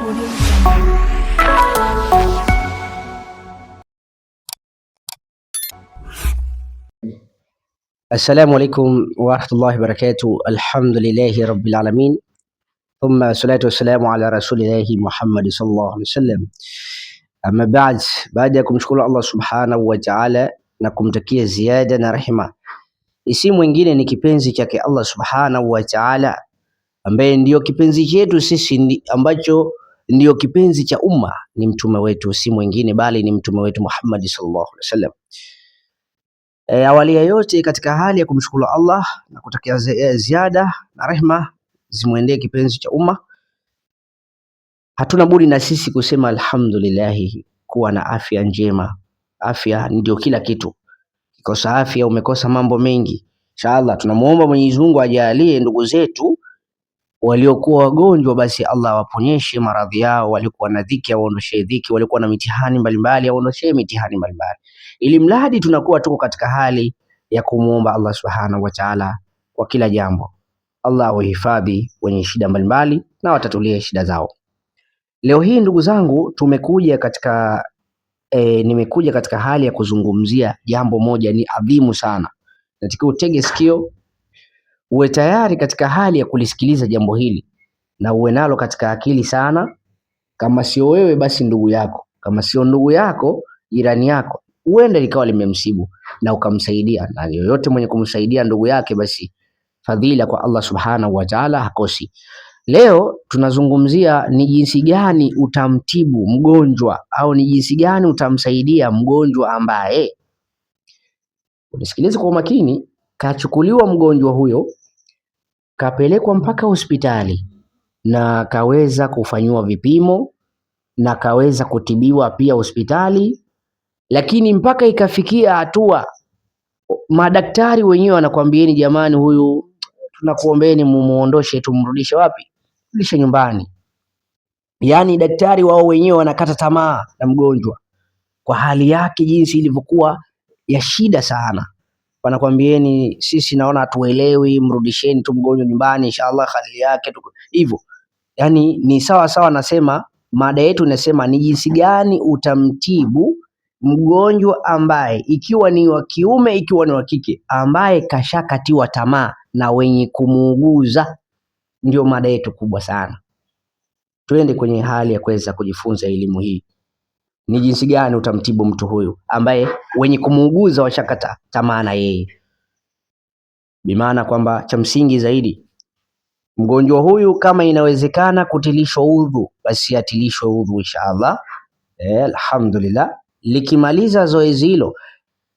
Assalamu alaikum warahmatullahi wabarakatuh. Alhamdulillahi rabbil alamin, thumma salatu wassalamu ala rasulillahi Muhammad sallallahu alaihi wasallam. Amma baada ya kumshukuru Allah subhanahu wa ta'ala na kumtakia ziada na rehema, isi mwingine ni kipenzi chake Allah subhanahu wa ta'ala, ambaye ndiyo kipenzi chetu sisi, ambacho ndiyo kipenzi cha umma, ni mtume wetu, si mwingine bali ni mtume wetu Muhammad sallallahu alaihi wasallam. Awali ya yote, katika hali ya kumshukuru Allah na kutakia ziada na rehma zimwendee kipenzi cha umma, hatuna budi na sisi kusema alhamdulillah, kuwa na afya njema. Afya ndio kila kitu. Kikosa afya umekosa mambo mengi. Inshallah tunamuomba Mwenyezi Mungu ajalie ndugu zetu waliokuwa wagonjwa, basi Allah awaponyeshe maradhi yao, waliokuwa na dhiki awaondoshe dhiki, waliokuwa na mitihani mbalimbali awaondoshe mitihani mbalimbali, ili mradi tunakuwa tuko katika hali ya kumuomba Allah subhanahu wa ta'ala kwa kila jambo. Allah awahifadhi wenye shida mbalimbali na watatulie shida zao. Leo hii ndugu zangu, nimekuja katika hali ya kuzungumzia jambo moja, ni adhimu sana. Nataka utege sikio, uwe tayari katika hali ya kulisikiliza jambo hili, na uwe nalo katika akili sana. Kama sio wewe, basi ndugu yako; kama sio ndugu yako, jirani yako, huenda likawa limemsibu na ukamsaidia. Na yoyote mwenye kumsaidia ndugu yake, basi fadhila kwa Allah subhanahu wa ta'ala hakosi. Leo tunazungumzia ni jinsi gani utamtibu mgonjwa, au ni jinsi gani utamsaidia mgonjwa ambaye, unisikilize kwa makini, kachukuliwa mgonjwa huyo, kapelekwa mpaka hospitali na kaweza kufanyiwa vipimo na kaweza kutibiwa pia hospitali, lakini mpaka ikafikia hatua madaktari wenyewe wanakwambieni, jamani, huyu tunakuombeeni mumuondoshe, tumrudishe wapi? Rudishe nyumbani. Yaani daktari wao wenyewe wanakata tamaa na mgonjwa kwa hali yake jinsi ilivyokuwa ya shida sana. Wanakwambieni, sisi naona hatuelewi, mrudisheni tu mgonjwa nyumbani, inshallah hali yake hivyo. Yani ni sawa sawa, nasema mada yetu inasema ni jinsi gani utamtibu mgonjwa ambaye, ikiwa ni wa kiume ikiwa ni wa kike, ambaye kashakatiwa tamaa na wenye kumuuguza. Ndio mada yetu kubwa sana. Tuende kwenye hali ya kuweza kujifunza elimu hii. Ni jinsi gani utamtibu mtu huyu ambaye wenye kumuuguza washakata tamaa na yeye. Bimaana kwamba cha msingi zaidi, mgonjwa huyu kama inawezekana kutilishwa udhu, basi atilishwe udhu inshallah. Alhamdulillah. Likimaliza zoezi hilo,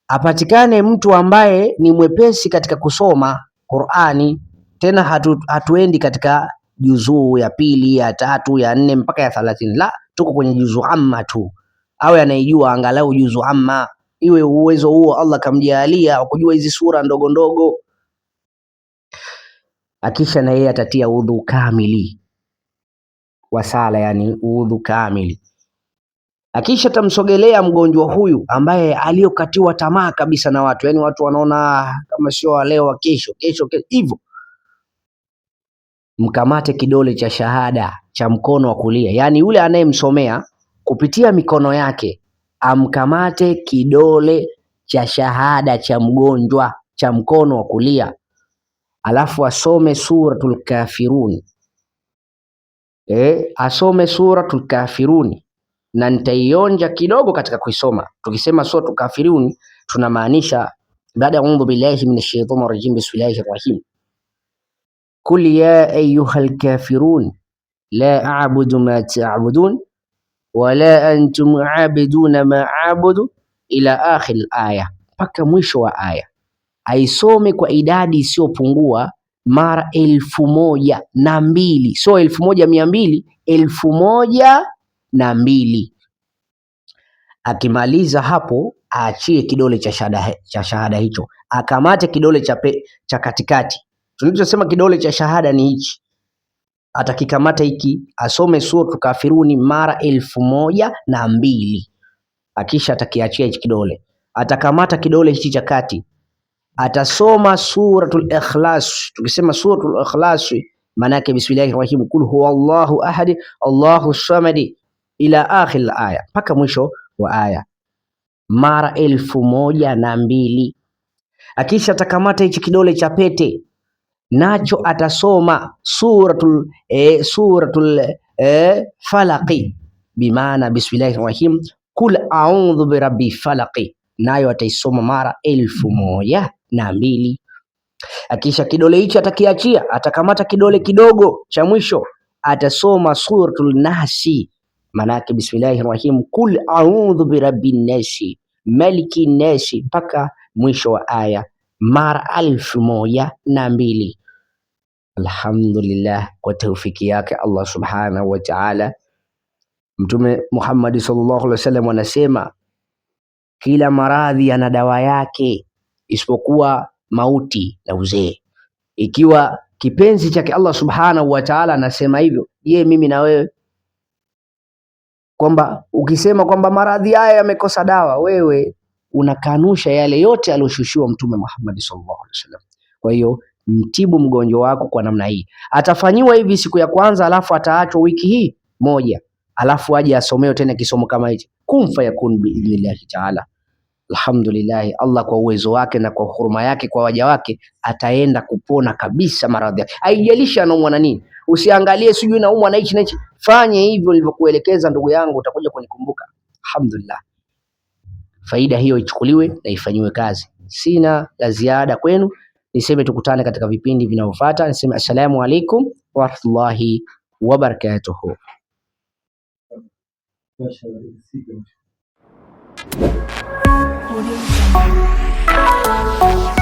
apatikane mtu ambaye ni mwepesi katika kusoma Qur'ani. Tena hatuendi katika juzuu ya pili, ya tatu, ya nne mpaka ya 30. La, tuko kwenye juzuu amma tu. Awe anaijua angalau juzuu amma, iwe uwezo huo Allah kamjalia kujua hizi sura ndogo ndogo. Akisha na yeye atatia udhu kamili wa sala, yani udhu kamili. Akisha tamsogelea mgonjwa huyu ambaye aliyokatiwa tamaa kabisa na watu, yani watu wanaona kama sio leo wa kesho hivyo, mkamate kidole cha shahada cha mkono wa kulia, yani yule anayemsomea kupitia mikono yake amkamate kidole cha shahada cha mgonjwa cha mkono wa kulia, alafu asome suratul kafirun. Asome suratul kafirun, na nitaionja kidogo katika kuisoma. Tukisema suratul kafirun tunamaanisha baada ya a'udhu billahi minash shaitani rajim, bismillahir rahim, kul ya ayyuhal kafirun la a'budu ma ta'budun wala antum a'biduna ma a'budu, ila akhir aya, mpaka mwisho wa aya. Aisome kwa idadi isiyopungua mara 1002, so 1200, 1002. Akimaliza hapo, aachie kidole cha shahada hicho, akamate kidole cha katikati. Tunachosema kidole cha shahada ni hichi. Atakikamata hiki, asome suratul kafiruni mara 1002. Akisha atakiachia hichi kidole, atakamata kidole hichi cha kati, atasoma suratul ikhlas. Tukisema suratul ikhlas maana yake bismillahir rahim, kul huwa Allahu ahad Allahu samad ila akhir aya, mpaka mwisho wa aya mara 1002. Akisha atakamata hichi kidole cha pete nacho atasoma suratul falaqi, bimaana bismillahir rahim kul a'udhu birabbi falaqi, nayo ataisoma mara 1002. Akisha kidole hicho atakiachia, atakamata kidole kidogo cha mwisho atasoma suratul nasi, manake bismillahir rahim kul a'udhu birabbin nasi malikin nasi, mpaka mwisho wa aya mara 1002. Alhamdulillah, kwa taufiki yake Allah subhanahu wa ta'ala. Mtume Muhammad sallallahu alaihi wasallam anasema kila maradhi yana dawa yake isipokuwa mauti na uzee. Ikiwa kipenzi chake Allah subhanahu wa ta'ala anasema hivyo, je, mimi na wewe? Kwamba ukisema kwamba maradhi haya yamekosa dawa, wewe unakanusha yale yote aliyoshushiwa Mtume Muhammad sallallahu alaihi wasallam. Kwa hiyo mtibu mgonjwa wako kwa namna hii. Atafanyiwa hivi siku ya kwanza, alafu ataachwa wiki hii moja, alafu aje asomewe tena kisomo kama hichi, kun fayakun biidhnillahi taala. Alhamdulillah, Allah kwa uwezo wake na kwa huruma yake kwa waja wake ataenda kupona kabisa maradhi. Haijalishi anaumwa na nini, usiangalie sijui naumwa na hichi na hichi, fanye hivyo nilivyokuelekeza ndugu yangu, utakuja kunikumbuka. Alhamdulillah, faida hiyo ichukuliwe na ifanyiwe kazi. Sina la ziada kwenu, niseme tukutane katika vipindi vinavyofuata. Niseme assalamu alaikum wa rahmatullahi wa barakatuh. Audio